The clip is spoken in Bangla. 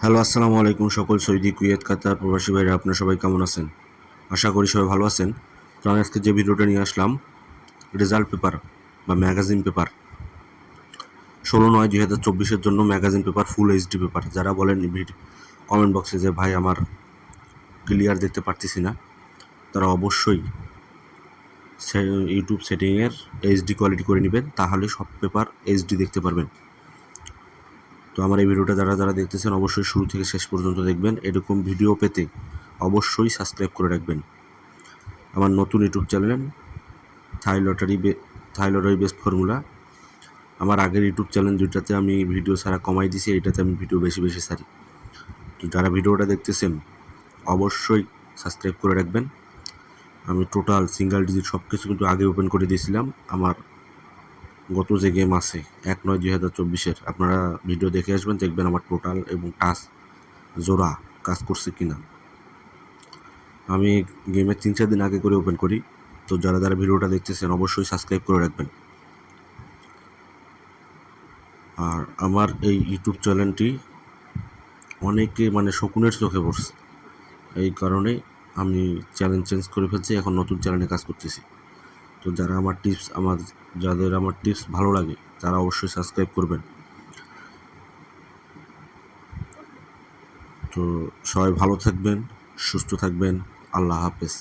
হ্যালো, আসসালামু আলাইকুম সকল সৌদি, কুয়েত, কাতার প্রবাসী ভাইরা, আপনারা সবাই কেমন আছেন? আশা করি সবাই ভালো আছেন। তো আমি আজকে যে ভিডিওটা নিয়ে আসলাম, রেজাল্ট পেপার বা ম্যাগাজিন পেপার 16/9/2024 জন্য magazine paper full HD paper. যারা বলেন কমেন্ট বক্সে যে ভাই আমার ক্লিয়ার দেখতে পারতেছি না, তারা অবশ্যই ইউটিউব সেটিংয়ের এইচডি কোয়ালিটি করে নেবেন, তাহলে সব পেপার এইচডি দেখতে পারবেন। তো আমার এই ভিডিওটা যারা যারা দেখতেছেন অবশ্যই শুরু থেকে শেষ পর্যন্ত দেখবেন। এরকম ভিডিও পেতে অবশ্যই সাবস্ক্রাইব করে রাখবেন। আমার নতুন ইউটিউব চ্যানেল থাই লটারি বেস্ট ফর্মুলা। আমার আগের ইউটিউব চ্যানেল দুইটাতে আমি ভিডিও ছাড়া কমাই দিছি, এইটাতে আমি ভিডিও বেশি বেশি ছাড়ি। তো যারা ভিডিওটা দেখতেছেন অবশ্যই সাবস্ক্রাইব করে রাখবেন। আমি টোটাল সিঙ্গেল ডিজিট সব কিছু কিন্তু আগে ওপেন করে দিয়েছিলাম। আমার গত যে গেম আছে 1/9/2024, আপনারা ভিডিও দেখে আসবেন, দেখবেন আমার টোটাল এবং টাচ জোড়া কাজ করছে কিনা। আমি গেমের 3-4 দিন আগে করে ওপেন করি। তো যারা যারা ভিডিওটা দেখতেছেন অবশ্যই সাবস্ক্রাইব করে রাখবেন। আর আমার এই ইউটিউব চ্যানেলটি অনেকে শকুনের চোখে পড়ছে, এই কারণে আমি চ্যানেল চেঞ্জ করে ফেলছি, এখন নতুন চ্যানেলে কাজ করতেছি। তো যাদের আমার টিপস ভালো লাগে তারা অবশ্যই সাবস্ক্রাইব করবেন। তো সবাই ভালো থাকবেন, সুস্থ থাকবেন। আল্লাহ হাফেজ।